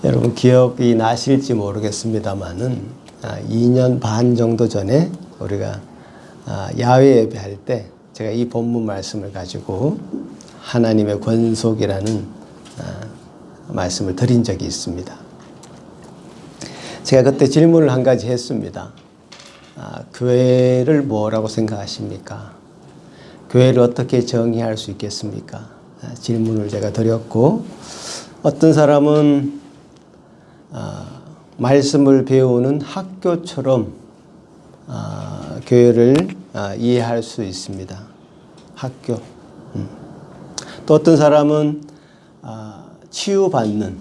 여러분 기억이 나실지 모르겠습니다만은 2년 반 정도 전에 우리가 야외 예배할 때 제가 이 본문 말씀을 가지고 하나님의 권속이라는 말씀을 드린 적이 있습니다. 제가 그때 질문을 한 가지 했습니다. 교회를 뭐라고 생각하십니까? 교회를 어떻게 정의할 수 있겠습니까? 질문을 제가 드렸고, 어떤 사람은 말씀을 배우는 학교처럼 교회를 이해할 수 있습니다. 학교. 또 어떤 사람은 치유받는,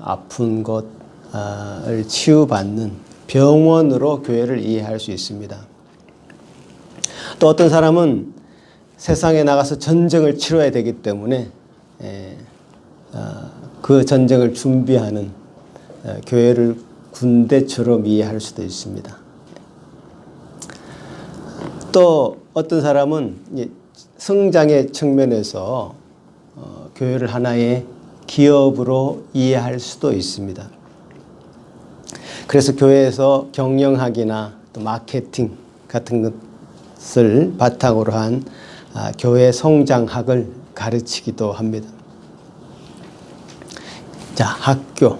아픈 것을 치유받는 병원으로 교회를 이해할 수 있습니다. 또 어떤 사람은 세상에 나가서 전쟁을 치러야 되기 때문에 그 전쟁을 준비하는 교회를 군대처럼 이해할 수도 있습니다. 또 어떤 사람은 성장의 측면에서 교회를 하나의 기업으로 이해할 수도 있습니다. 그래서 교회에서 경영학이나 또 마케팅 같은 것을 바탕으로 한 교회 성장학을 가르치기도 합니다. 자, 학교,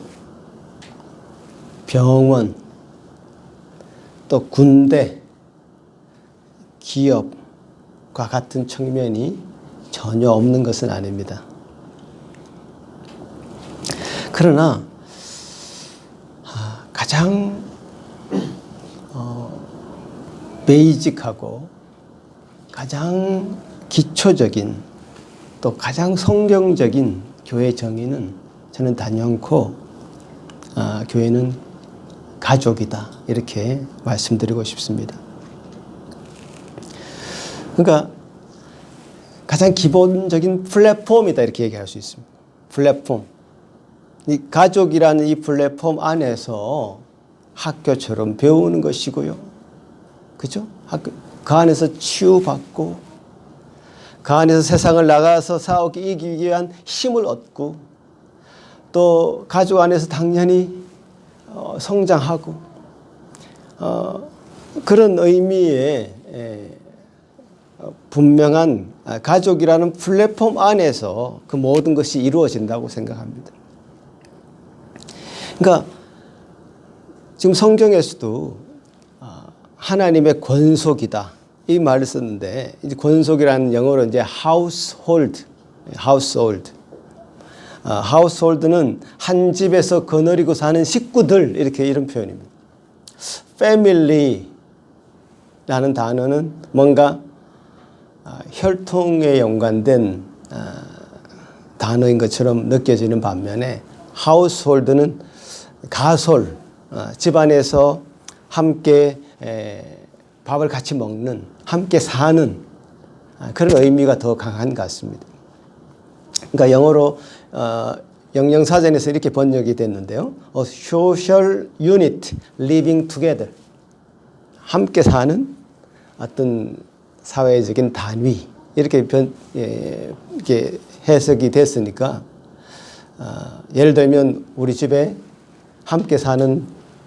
병원, 또 군대, 기업과 같은 측면이 전혀 없는 것은 아닙니다. 그러나 가장 베이직하고 가장 기초적인 또 가장 성경적인 교회 정의는 저는 단연코 교회는 가족이다 이렇게 말씀드리고 싶습니다. 그러니까 가장 기본적인 플랫폼이다 이렇게 얘기할 수 있습니다. 플랫폼. 이 가족이라는 이 플랫폼 안에서 학교처럼 배우는 것이고요. 그죠? 그 안에서 치유받고 그 안에서 세상을 나가서 싸우기 이기기 위한 힘을 얻고 또 가족 안에서 당연히 성장하고 그런 의미의 분명한 가족이라는 플랫폼 안에서 그 모든 것이 이루어진다고 생각합니다. 그러니까 지금 성경에서도 하나님의 권속이다 이 말을 썼는데 이제 권속이라는 영어로 이제 household는 한 집에서 거느리고 사는 식구들 이렇게 이런 표현입니다. family라는 단어는 뭔가 혈통에 연관된 단어인 것처럼 느껴지는 반면에 household는 가솔, 집안에서 함께 밥을 같이 먹는, 함께 사는 그런 의미가 더 강한 것 같습니다. 그러니까 영어로 영영사전에서 이렇게 번역이 됐는데요. A social unit living together. 함께 사는 어떤 사회적인 단위 이렇게 이렇게 해석이 됐으니까 예를 들면 우리 집에 함께 사는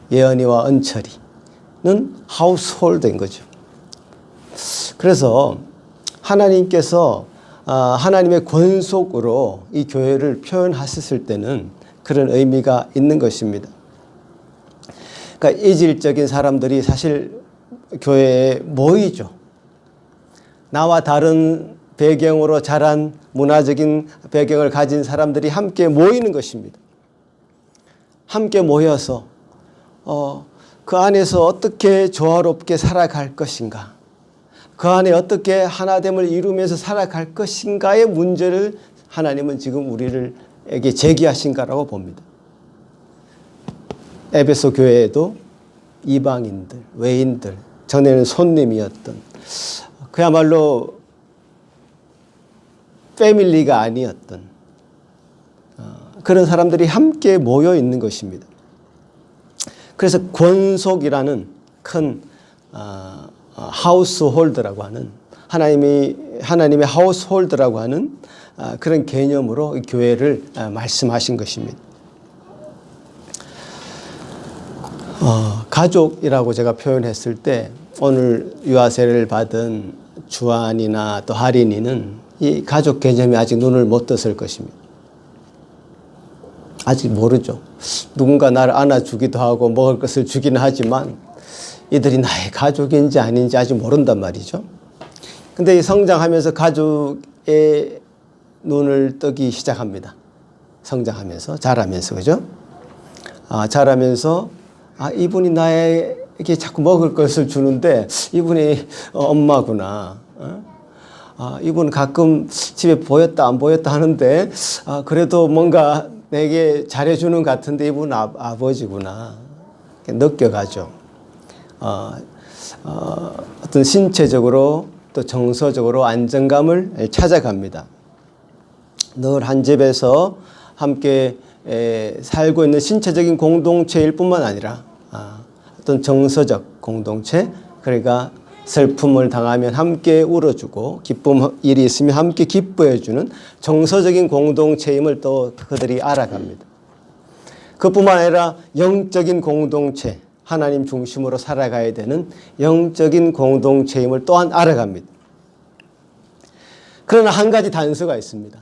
예언이와 은철이는 하우스홀드인 거죠. 그래서 하나님께서 하나님의 권속으로 이 교회를 표현하셨을 때는 그런 의미가 있는 것입니다. 그러니까 이질적인 사람들이 사실 교회에 모이죠. 나와 다른 배경으로 자란 문화적인 배경을 가진 사람들이 함께 모이는 것입니다. 함께 모여서 그 안에서 어떻게 조화롭게 살아갈 것인가, 그 안에 어떻게 하나됨을 이루면서 살아갈 것인가의 문제를 하나님은 지금 우리에게 제기하신가라고 봅니다. 에베소 교회에도 이방인들, 외인들, 전에는 손님이었던 그야말로 패밀리가 아니었던 그런 사람들이 함께 모여 있는 것입니다. 그래서 권속이라는 큰 하우스홀드라고 하는 하나님의 하우스홀드라고 하는 그런 개념으로 교회를 말씀하신 것입니다. 가족이라고 제가 표현했을 때 오늘 유아세례를 받은 주한이나 또 할인이는 이 가족 개념이 아직 눈을 못 떴을 것입니다. 아직 모르죠. 누군가 나를 안아주기도 하고 먹을 것을 주기는 하지만 이들이 나의 가족인지 아닌지 아직 모른단 말이죠. 근데 이 성장하면서 가족의 눈을 뜨기 시작합니다. 성장하면서, 자라면서, 그죠? 자라면서, 이분이 나에게 자꾸 먹을 것을 주는데, 이분이 엄마구나. 이분 가끔 집에 보였다, 안 보였다 하는데, 그래도 뭔가 내게 잘해주는 것 같은데, 이분은 아버지구나. 느껴가죠. 어떤 신체적으로 또 정서적으로 안정감을 찾아갑니다. 늘 한 집에서 함께 살고 있는 신체적인 공동체일 뿐만 아니라 어떤 정서적 공동체, 그러니까 슬픔을 당하면 함께 울어주고 기쁨 일이 있으면 함께 기뻐해주는 정서적인 공동체임을 또 그들이 알아갑니다. 그뿐만 아니라 영적인 공동체, 하나님 중심으로 살아가야 되는 영적인 공동체임을 또한 알아갑니다. 그러나 한 가지 단서가 있습니다.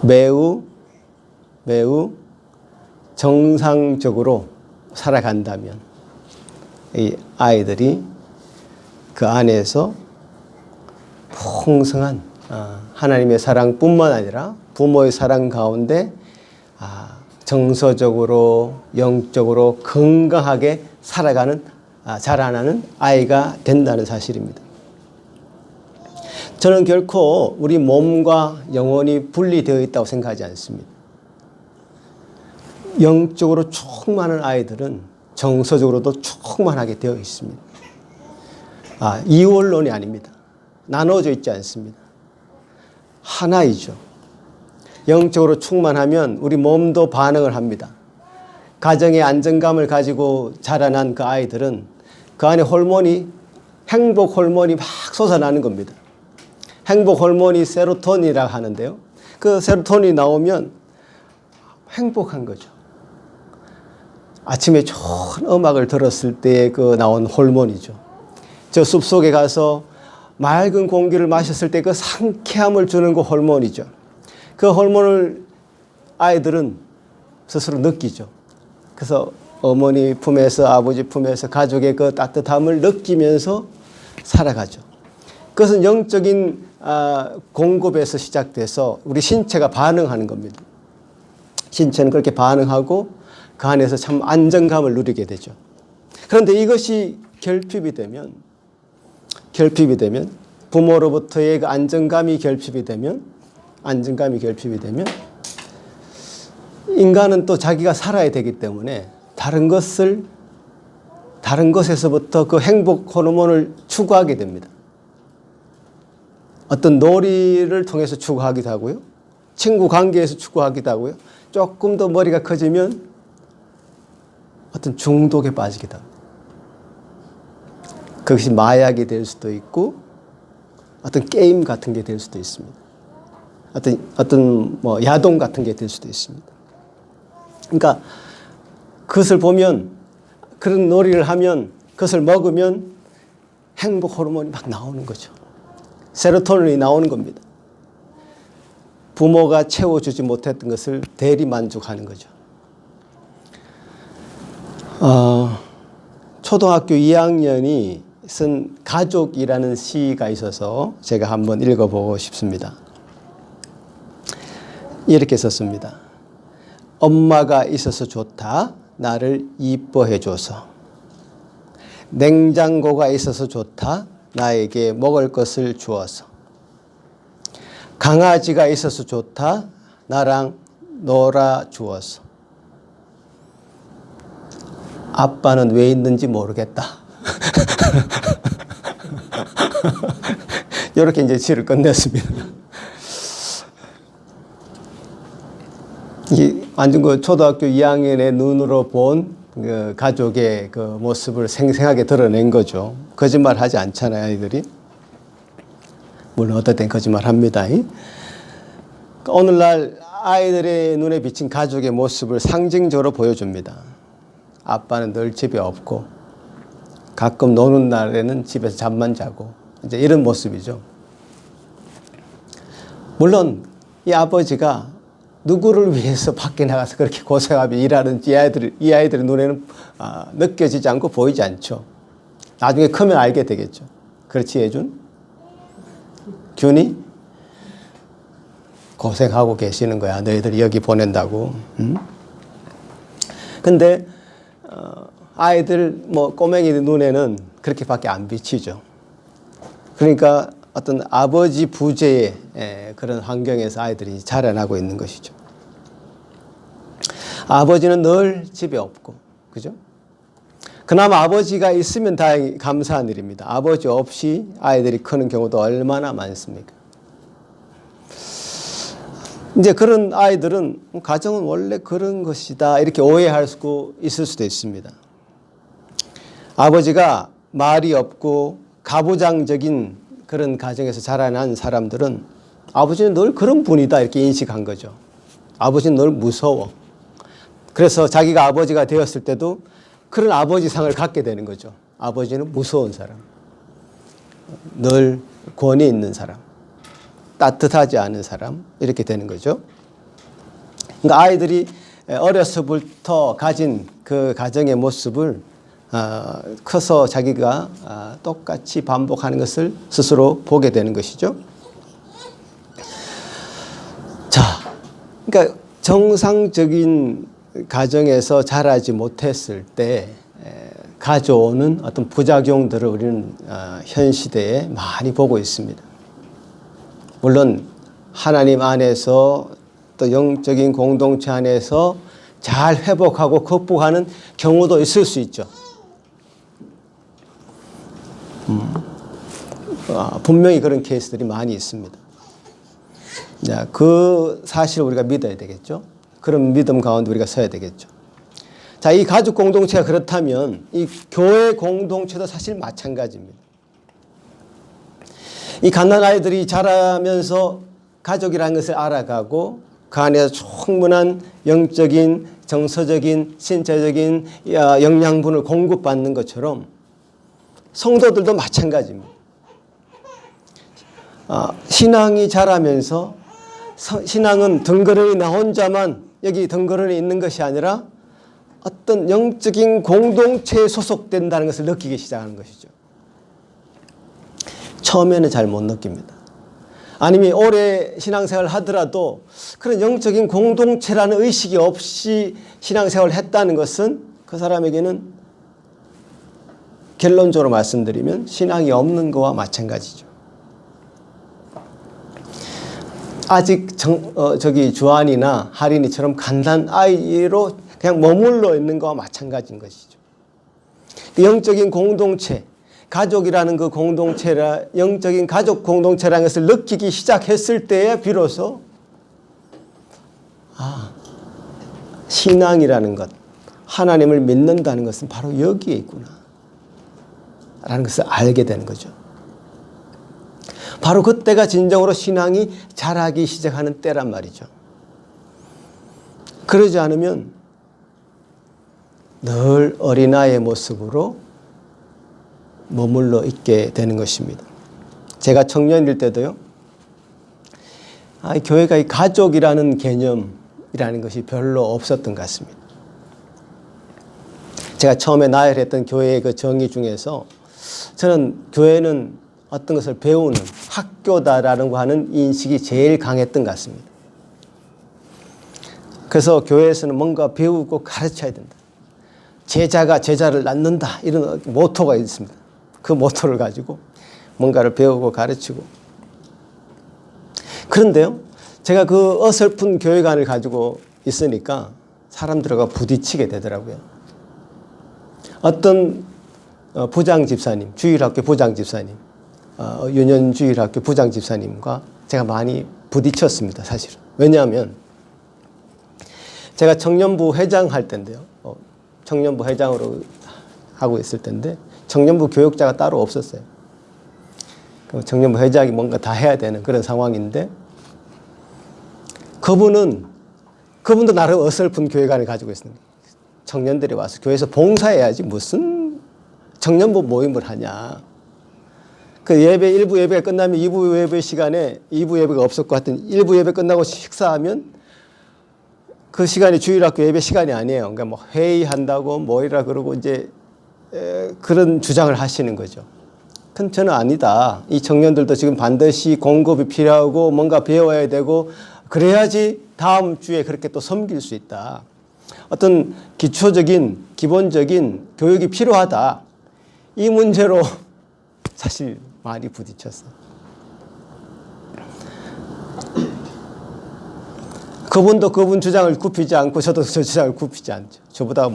매우 정상적으로 살아간다면 이 아이들이 그 안에서 풍성한 하나님의 사랑뿐만 아니라 부모의 사랑 가운데 정서적으로 영적으로 건강하게 살아가는 자라나는 아이가 된다는 사실입니다. 저는 결코 우리 몸과 영혼이 분리되어 있다고 생각하지 않습니다. 영적으로 충만한 아이들은 정서적으로도 충만하게 되어 있습니다. 이원론이 아닙니다. 나눠져 있지 않습니다. 하나이죠. 영적으로 충만하면 우리 몸도 반응을 합니다. 가정의 안정감을 가지고 자라난 그 아이들은 그 안에 행복 호르몬이 막 솟아나는 겁니다. 행복 호르몬이 세로토닌이라고 하는데요. 그 세로토닌이 나오면 행복한 거죠. 아침에 좋은 음악을 들었을 때 그 나온 호르몬이죠. 저 숲속에 가서 맑은 공기를 마셨을 때 그 상쾌함을 주는 그 호르몬이죠. 그 호르몬을 아이들은 스스로 느끼죠. 그래서 어머니 품에서 아버지 품에서 가족의 그 따뜻함을 느끼면서 살아가죠. 그것은 영적인 공급에서 시작돼서 우리 신체가 반응하는 겁니다. 신체는 그렇게 반응하고 그 안에서 참 안정감을 누리게 되죠. 그런데 이것이 결핍이 되면 부모로부터의 그 안정감이 결핍이 되면 인간은 또 자기가 살아야 되기 때문에 다른 것에서부터 그 행복 호르몬을 추구하게 됩니다. 어떤 놀이를 통해서 추구하기도 하고요. 친구 관계에서 추구하기도 하고요. 조금 더 머리가 커지면 어떤 중독에 빠지기도 합니다. 그것이 마약이 될 수도 있고 어떤 게임 같은 게 될 수도 있습니다. 어떤 야동 같은 게 될 수도 있습니다. 그러니까 그것을 보면 그런 놀이를 하면 그것을 먹으면 행복 호르몬이 막 나오는 거죠. 세로토닌이 나오는 겁니다. 부모가 채워주지 못했던 것을 대리 만족하는 거죠. 초등학교 2학년이 쓴 가족이라는 시가 있어서 제가 한번 읽어보고 싶습니다. 이렇게 썼습니다. 엄마가 있어서 좋다. 나를 이뻐해줘서. 냉장고가 있어서 좋다. 나에게 먹을 것을 주어서. 강아지가 있어서 좋다. 나랑 놀아주어서. 아빠는 왜 있는지 모르겠다. 이렇게 이제 시를 끝냈습니다. 이 완전 그 초등학교 2학년의 눈으로 본 그 가족의 그 모습을 생생하게 드러낸 거죠. 거짓말 하지 않잖아요, 아이들이. 물론 어떨 땐 거짓말 합니다. 오늘날 아이들의 눈에 비친 가족의 모습을 상징적으로 보여줍니다. 아빠는 늘 집에 없고 가끔 노는 날에는 집에서 잠만 자고 이제 이런 모습이죠. 물론 이 아버지가 누구를 위해서 밖에 나가서 그렇게 고생하며 일하는지 이 아이들의 눈에는 느껴지지 않고 보이지 않죠. 나중에 크면 알게 되겠죠. 그렇지, 예준? 균이? 고생하고 계시는 거야. 너희들이 여기 보낸다고. 근데 아이들 꼬맹이 눈에는 그렇게밖에 안 비치죠. 그러니까 어떤 아버지 부재의 그런 환경에서 아이들이 자라나고 있는 것이죠. 아버지는 늘 집에 없고, 그죠? 그나마 아버지가 있으면 다행히 감사한 일입니다. 아버지 없이 아이들이 크는 경우도 얼마나 많습니까? 이제 그런 아이들은 가정은 원래 그런 것이다 이렇게 오해할 수 있을 수도 있습니다. 아버지가 말이 없고 가부장적인 그런 가정에서 자라난 사람들은 아버지는 늘 그런 분이다 이렇게 인식한 거죠. 아버지는 늘 무서워. 그래서 자기가 아버지가 되었을 때도 그런 아버지상을 갖게 되는 거죠. 아버지는 무서운 사람, 늘 권위 있는 사람, 따뜻하지 않은 사람 이렇게 되는 거죠. 그러니까 아이들이 어려서부터 가진 그 가정의 모습을 커서 자기가 똑같이 반복하는 것을 스스로 보게 되는 것이죠. 자, 그러니까 정상적인 가정에서 자라지 못했을 때 가져오는 어떤 부작용들을 우리는 현 시대에 많이 보고 있습니다. 물론 하나님 안에서 또 영적인 공동체 안에서 잘 회복하고 극복하는 경우도 있을 수 있죠. 분명히 그런 케이스들이 많이 있습니다. 자, 그 사실을 우리가 믿어야 되겠죠. 그런 믿음 가운데 우리가 서야 되겠죠. 자, 이 가족 공동체가 그렇다면 이 교회 공동체도 사실 마찬가지입니다. 이 갓난 아이들이 자라면서 가족이라는 것을 알아가고 그 안에서 충분한 영적인, 정서적인, 신체적인 영양분을 공급받는 것처럼 성도들도 마찬가지입니다. 신앙이 자라면서 신앙은 덩그러니 나 혼자만 여기 덩그러니 있는 것이 아니라 어떤 영적인 공동체에 소속된다는 것을 느끼기 시작하는 것이죠. 처음에는 잘 못 느낍니다. 아니면 오래 신앙생활을 하더라도 그런 영적인 공동체라는 의식이 없이 신앙생활을 했다는 것은 그 사람에게는 결론적으로 말씀드리면 신앙이 없는 것과 마찬가지죠. 아직 주한이나 하린이처럼 간단 아이로 그냥 머물러 있는 것과 마찬가지인 것이죠. 영적인 공동체, 가족이라는 그 공동체라, 영적인 가족 공동체라는 것을 느끼기 시작했을 때에 비로소 신앙이라는 것, 하나님을 믿는다는 것은 바로 여기에 있구나 라는 것을 알게 되는 거죠. 바로 그때가 진정으로 신앙이 자라기 시작하는 때란 말이죠. 그러지 않으면 늘 어린아이의 모습으로 머물러 있게 되는 것입니다. 제가 청년일 때도요, 교회가 이 가족이라는 개념이라는 것이 별로 없었던 것 같습니다. 제가 처음에 나열했던 교회의 그 정의 중에서 저는 교회는 어떤 것을 배우는 학교다라는 하는 인식이 제일 강했던 것 같습니다. 그래서 교회에서는 뭔가 배우고 가르쳐야 된다. 제자가 제자를 낳는다. 이런 모토가 있습니다. 그 모토를 가지고 뭔가를 배우고 가르치고. 그런데요, 제가 그 어설픈 교회관을 가지고 있으니까 사람들과 부딪히게 되더라고요. 어떤 부장 집사님, 주일학교 부장 집사님, 유년주일학교 부장 집사님과 제가 많이 부딪혔습니다, 사실은. 왜냐하면 제가 청년부 회장할 때인데요. 청년부 회장으로 하고 있을 때인데 청년부 교육자가 따로 없었어요. 그 청년부 회장이 뭔가 다 해야 되는 그런 상황인데, 그분도 나름 어설픈 교회관을 가지고 있습니다. 청년들이 와서 교회에서 봉사해야지 무슨 청년부 모임을 하냐. 그 예배, 1부 예배가 끝나면 2부 예배 시간에 2부 예배가 없었고 하여튼 1부 예배 끝나고 식사하면 그 시간이 주일학교 예배 시간이 아니에요. 그러니까 뭐 회의한다고 뭐이라 그러고 이제 그런 주장을 하시는 거죠. 근데 저는 아니다. 이 청년들도 지금 반드시 공급이 필요하고 뭔가 배워야 되고 그래야지 다음 주에 그렇게 또 섬길 수 있다. 어떤 기초적인 기본적인 교육이 필요하다. 이 문제로 사실 많이 부딪혔어요. 그분도 그분 주장을 굽히지 않고 저도 저 주장을 굽히지 않죠. 저보다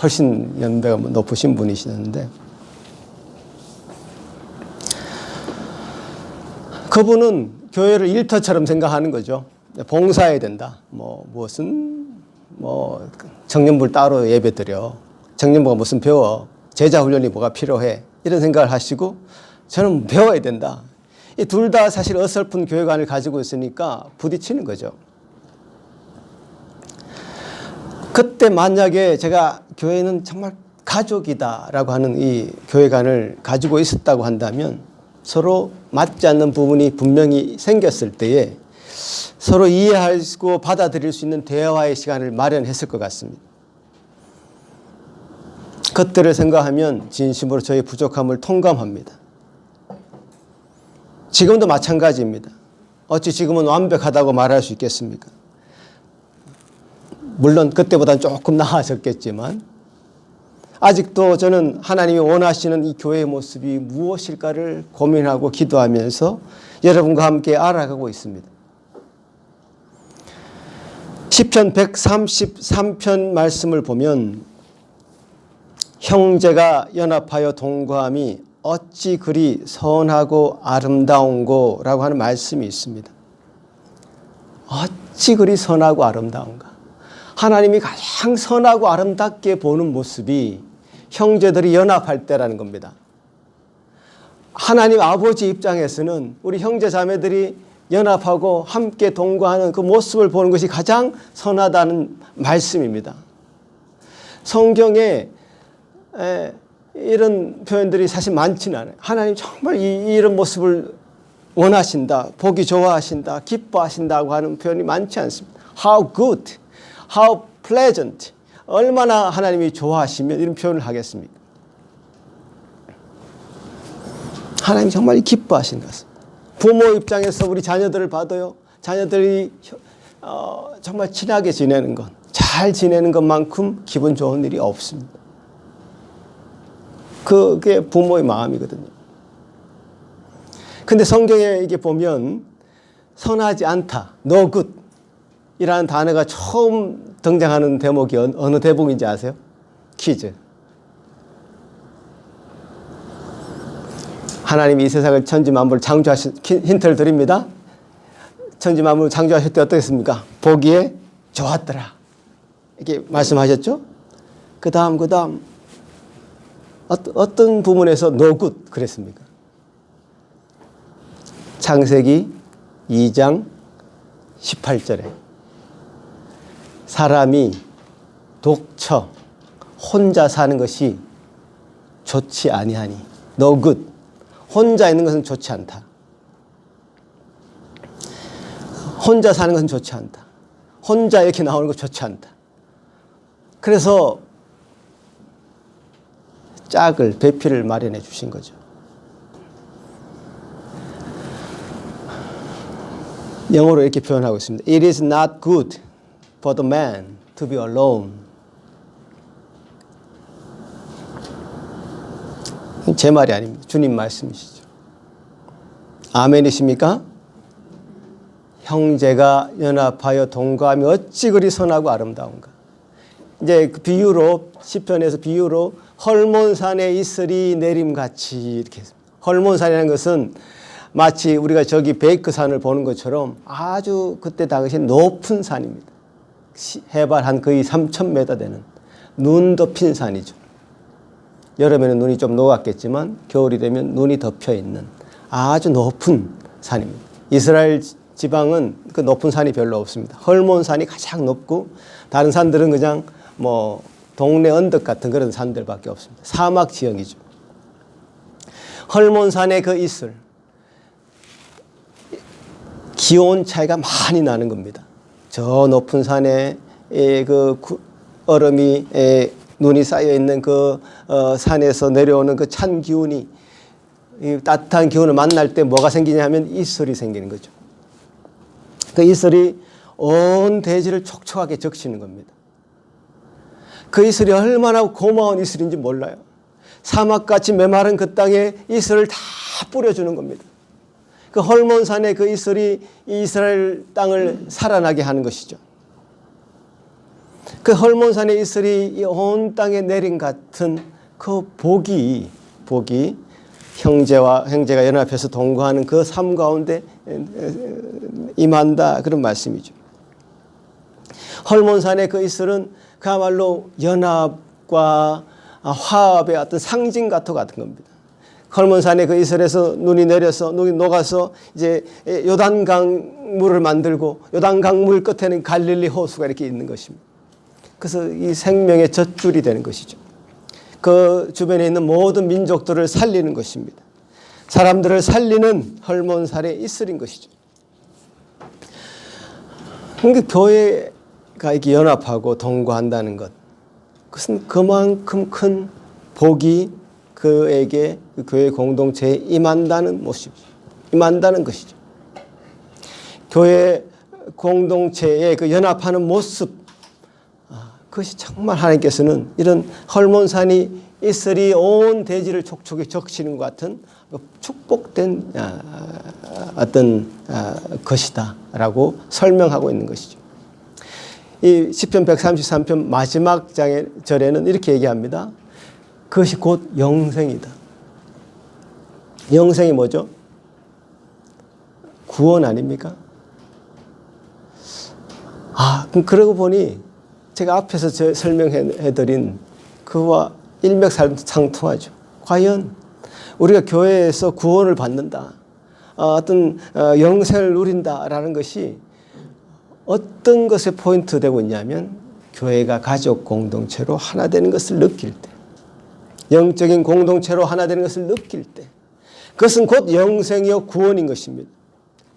훨씬 연배가 높으신 분이시는데, 그분은 교회를 일터처럼 생각하는 거죠. 봉사해야 된다. 무슨 청년부를 따로 예배 드려. 청년부가 무슨 배워. 제자 훈련이 뭐가 필요해. 이런 생각을 하시고, 저는 배워야 된다. 이 둘 다 사실 어설픈 교회관을 가지고 있으니까 부딪히는 거죠. 그때 만약에 제가 교회는 정말 가족이다라고 하는 이 교회관을 가지고 있었다고 한다면 서로 맞지 않는 부분이 분명히 생겼을 때에 서로 이해하고 받아들일 수 있는 대화의 시간을 마련했을 것 같습니다. 그때를 생각하면 진심으로 저의 부족함을 통감합니다. 지금도 마찬가지입니다. 어찌 지금은 완벽하다고 말할 수 있겠습니까? 물론 그때보다는 조금 나아졌겠지만 아직도 저는 하나님이 원하시는 이 교회의 모습이 무엇일까를 고민하고 기도하면서 여러분과 함께 알아가고 있습니다. 시편 133편 말씀을 보면 형제가 연합하여 동거함이 어찌 그리 선하고 아름다운고 라고 하는 말씀이 있습니다. 어찌 그리 선하고 아름다운가. 하나님이 가장 선하고 아름답게 보는 모습이 형제들이 연합할 때라는 겁니다. 하나님 아버지 입장에서는 우리 형제 자매들이 연합하고 함께 동거하는 그 모습을 보는 것이 가장 선하다는 말씀입니다. 성경에 이런 표현들이 사실 많지는 않아요. 하나님 정말 이런 모습을 원하신다, 보기 좋아하신다, 기뻐하신다고 하는 표현이 많지 않습니다. How good, how pleasant. 얼마나 하나님이 좋아하시면 이런 표현을 하겠습니까? 하나님이 정말 기뻐하신 것은 부모 입장에서 우리 자녀들을 봐도요. 자녀들이 정말 친하게 지내는 것, 잘 지내는 것만큼 기분 좋은 일이 없습니다. 그게 부모의 마음이거든요. 근데 성경에 이게 보면 선하지 않다, no good 이라는 단어가 처음 등장하는 대목이 어느 대목인지 아세요? 퀴즈. 하나님이 이 세상을 천지만물을 창조하신 힌트를 드립니다. 천지만물을 창조하실 때 어떻겠습니까? 보기에 좋았더라. 이렇게 말씀하셨죠? 그 다음 어떤 부분에서 no good 그랬습니까? 창세기 2장 18절에 사람이 독처 혼자 사는 것이 좋지 아니하니 no good. 혼자 있는 것은 좋지 않다. 혼자 사는 것은 좋지 않다. 혼자 이렇게 나오는 것 좋지 않다. 그래서 짝을, 배필을 마련해 주신 거죠. 영어로 이렇게 표현하고 있습니다. It is not good for the man to be alone. 제 말이 아닙니다. 주님 말씀이시죠. 아멘이십니까? 형제가 연합하여 동거함이 어찌 그리 선하고 아름다운가. 이제 그 비유로 시편에서 비유로 헐몬산에 이슬이 내림같이 이렇게 했습니다. 헐몬산이라는 것은 마치 우리가 저기 베이크산을 보는 것처럼 아주 그때 당시 높은 산입니다. 해발 한 거의 3,000m 되는 눈 덮인 산이죠. 여름에는 눈이 좀 녹았겠지만 겨울이 되면 눈이 덮여 있는 아주 높은 산입니다. 이스라엘 지방은 그 높은 산이 별로 없습니다. 헐몬산이 가장 높고 다른 산들은 그냥 뭐 동네 언덕 같은 그런 산들밖에 없습니다. 사막 지형이죠. 헐몬산의 그 이슬, 기온 차이가 많이 나는 겁니다. 저 높은 산에 그 얼음이 눈이 쌓여 있는 그 산에서 내려오는 그 찬 기운이 이 따뜻한 기운을 만날 때 뭐가 생기냐 하면 이슬이 생기는 거죠. 그 이슬이 온 대지를 촉촉하게 적시는 겁니다. 그 이슬이 얼마나 고마운 이슬인지 몰라요. 사막같이 메마른 그 땅에 이슬을 다 뿌려주는 겁니다. 그 헐몬산의 그 이슬이 이스라엘 땅을 살아나게 하는 것이죠. 그 헐몬산의 이슬이 온 땅에 내린 같은 그 복이 형제가 연합해서 동거하는 그 삶 가운데 임한다 그런 말씀이죠. 헐몬산의 그 이슬은 그야말로 연합과 화합의 어떤 상징 같은 겁니다. 헐몬산의 그 이슬에서 눈이 내려서 눈이 녹아서 이제 요단강 물을 만들고 요단강 물 끝에는 갈릴리 호수가 이렇게 있는 것입니다. 그래서 이 생명의 젖줄이 되는 것이죠. 그 주변에 있는 모든 민족들을 살리는 것입니다. 사람들을 살리는 헐몬산의 이슬인 것이죠. 그러니까 교회가 이렇게 연합하고 동거한다는 것, 그것은 그만큼 큰 복이 그에게 그 교회 공동체에 임한다는 모습이죠. 임한다는 것이죠. 교회 공동체의 그 연합하는 모습, 그것이 정말 하나님께서는 이런 헐몬산이 이슬이 온 대지를 촉촉히 적시는 것 같은 축복된 어떤 것이다라고 설명하고 있는 것이죠. 이 시편 133편 마지막 절에는 이렇게 얘기합니다. 그것이 곧 영생이다. 영생이 뭐죠? 구원 아닙니까? 그럼 그러고 보니 제가 앞에서 설명해드린 그와 일맥상통하죠. 과연 우리가 교회에서 구원을 받는다, 어떤 영생을 누린다라는 것이 어떤 것에 포인트 되고 있냐면 교회가 가족 공동체로 하나 되는 것을 느낄 때, 영적인 공동체로 하나 되는 것을 느낄 때, 그것은 곧 영생이요 구원인 것입니다.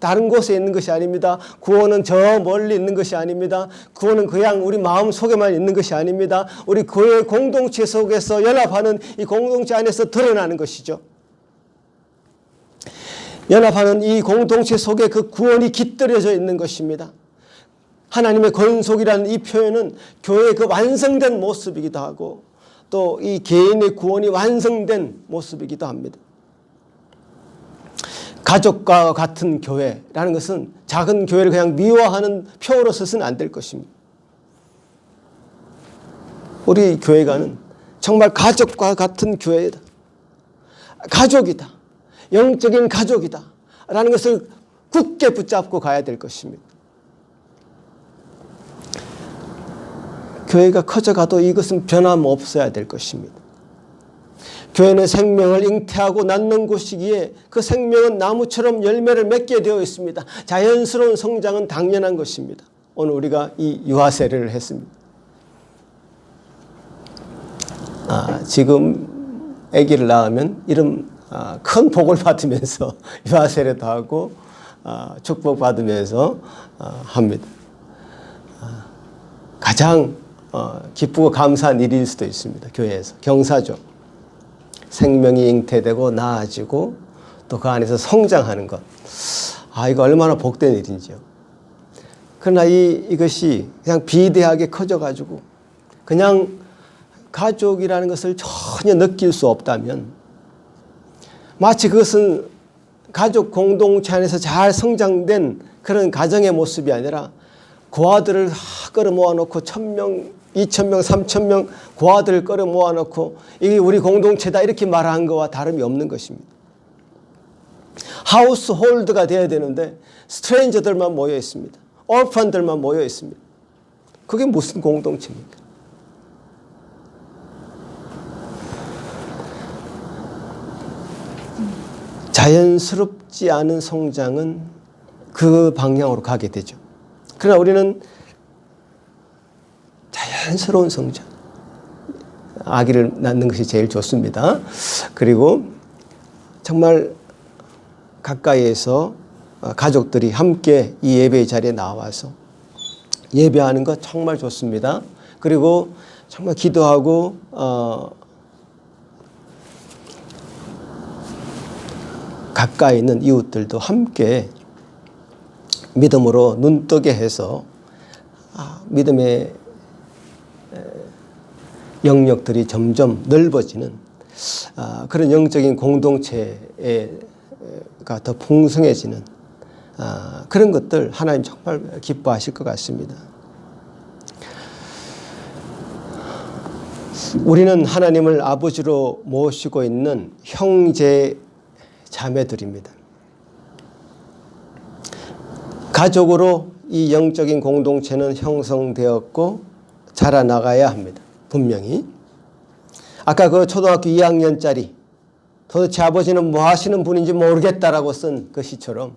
다른 곳에 있는 것이 아닙니다. 구원은 저 멀리 있는 것이 아닙니다. 구원은 그냥 우리 마음 속에만 있는 것이 아닙니다. 우리 교회 공동체 속에서 연합하는 이 공동체 안에서 드러나는 것이죠. 연합하는 이 공동체 속에 그 구원이 깃들여져 있는 것입니다. 하나님의 권속이라는 이 표현은 교회의 그 완성된 모습이기도 하고 또 이 개인의 구원이 완성된 모습이기도 합니다. 가족과 같은 교회라는 것은 작은 교회를 그냥 미화하는 표어로 써서는 안 될 것입니다. 우리 교회가는 정말 가족과 같은 교회다. 가족이다. 영적인 가족이다. 라는 것을 굳게 붙잡고 가야 될 것입니다. 교회가 커져가도 이것은 변함없어야 될 것입니다. 교회는 생명을 잉태하고 낳는 곳이기에 그 생명은 나무처럼 열매를 맺게 되어 있습니다. 자연스러운 성장은 당연한 것입니다. 오늘 우리가 이 유아 세례를 했습니다. 지금 아기를 낳으면 이런 큰 복을 받으면서 유아 세례도 하고 축복 받으면서 합니다. 가장 기쁘고 감사한 일일 수도 있습니다. 교회에서 경사죠. 생명이 잉태되고 나아지고 또 그 안에서 성장하는 것. 이거 얼마나 복된 일인지요. 그러나 이것이 그냥 비대하게 커져가지고 그냥 가족이라는 것을 전혀 느낄 수 없다면 마치 그것은 가족 공동체 안에서 잘 성장된 그런 가정의 모습이 아니라 고아들을 끌어모아 놓고 1,000명, 2,000명, 3,000명 고아들을 끌어모아 놓고 이게 우리 공동체다 이렇게 말한 것과 다름이 없는 것입니다. 하우스 홀드가 돼야 되는데 스트레인저들만 모여 있습니다. orphan들만 모여 있습니다. 그게 무슨 공동체입니까? 자연스럽지 않은 성장은 그 방향으로 가게 되죠. 그러나 우리는 자연스러운 성장, 아기를 낳는 것이 제일 좋습니다. 그리고 정말 가까이에서 가족들이 함께 이 예배의 자리에 나와서 예배하는 것 정말 좋습니다. 그리고 정말 기도하고 가까이 있는 이웃들도 함께 믿음으로 눈뜨게 해서 믿음의 영역들이 점점 넓어지는 그런 영적인 공동체가 더 풍성해지는 그런 것들 하나님 정말 기뻐하실 것 같습니다. 우리는 하나님을 아버지로 모시고 있는 형제 자매들입니다. 가족으로 이 영적인 공동체는 형성되었고 자라나가야 합니다. 분명히. 아까 그 초등학교 2학년짜리 도대체 아버지는 뭐 하시는 분인지 모르겠다라고 쓴 그 시처럼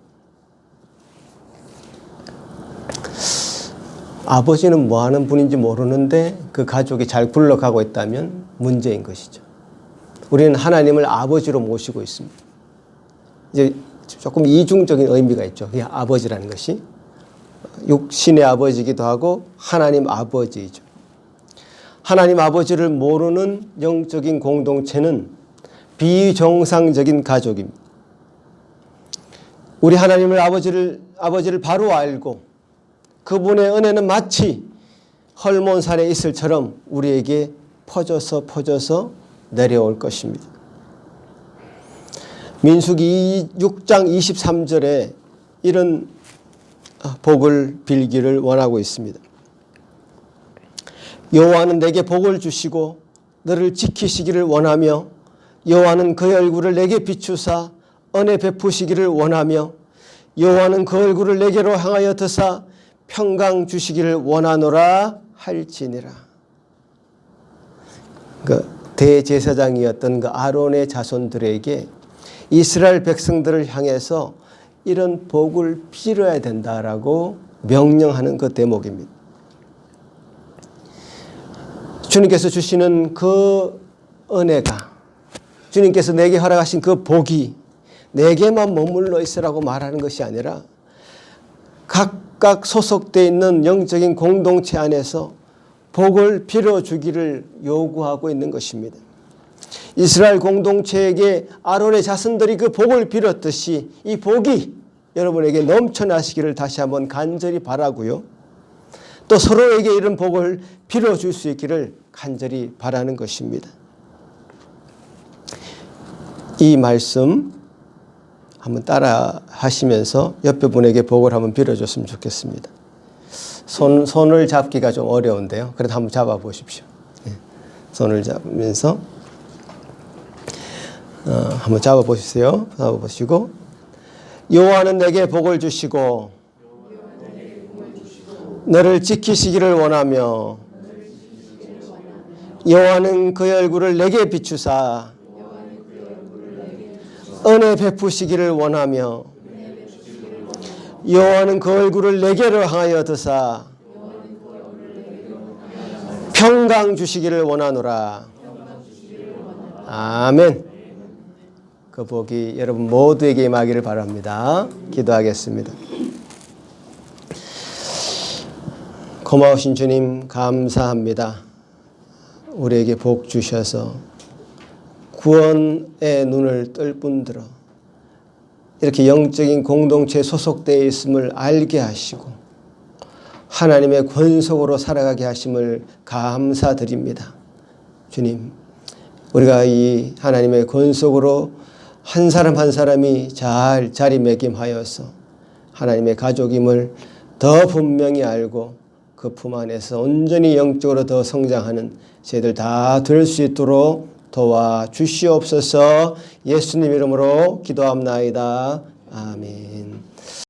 아버지는 뭐 하는 분인지 모르는데 그 가족이 잘 굴러가고 있다면 문제인 것이죠. 우리는 하나님을 아버지로 모시고 있습니다. 이제 조금 이중적인 의미가 있죠. 그게 아버지라는 것이 육신의 아버지이기도 하고 하나님 아버지이죠. 하나님 아버지를 모르는 영적인 공동체는 비정상적인 가족입니다. 우리 하나님을 아버지를 바로 알고 그분의 은혜는 마치 헐몬산의 이슬처럼 우리에게 퍼져서 내려올 것입니다. 민수기 6장 23절에 이런 복을 빌기를 원하고 있습니다. 여호와는 내게 복을 주시고 너를 지키시기를 원하며 여호와는 그의 얼굴을 내게 비추사 은혜 베푸시기를 원하며 여호와는 그 얼굴을 내게로 향하여 드사 평강 주시기를 원하노라 할지니라. 그 대제사장이었던 그 아론의 자손들에게 이스라엘 백성들을 향해서 이런 복을 빌어야 된다라고 명령하는 그 대목입니다. 주님께서 주시는 그 은혜가, 주님께서 내게 허락하신 그 복이 내게만 머물러 있으라고 말하는 것이 아니라 각각 소속되어 있는 영적인 공동체 안에서 복을 빌어주기를 요구하고 있는 것입니다. 이스라엘 공동체에게 아론의 자손들이 그 복을 빌었듯이 이 복이 여러분에게 넘쳐나시기를 다시 한번 간절히 바라고요. 또 서로에게 이런 복을 빌어줄 수 있기를 간절히 바라는 것입니다. 이 말씀 한번 따라 하시면서 옆에 분에게 복을 한번 빌어줬으면 좋겠습니다. 손을 잡기가 좀 어려운데요. 그래도 한번 잡아 보십시오. 손을 잡으면서 한번 잡아 보시세요. 잡아 보시고 여호와는 내게 복을 주시고 너를 지키시기를 원하며 여호와는 그의 얼굴을 내게 비추사 은혜 베푸시기를 원하며 여호와는 그 얼굴을 내게로 향하여 드사 평강 주시기를 원하노라. 아멘. 그 복이 여러분 모두에게 임하기를 바랍니다. 기도하겠습니다. 고마우신 주님 감사합니다. 우리에게 복 주셔서 구원의 눈을 뜰 뿐더러 이렇게 영적인 공동체에 소속되어 있음을 알게 하시고 하나님의 권속으로 살아가게 하심을 감사드립니다. 주님, 우리가 이 하나님의 권속으로 한 사람 한 사람이 잘 자리매김하여서 하나님의 가족임을 더 분명히 알고 그 품 안에서 온전히 영적으로 더 성장하는 저희들 다 될 수 있도록 도와주시옵소서. 예수님 이름으로 기도합나이다. 아멘.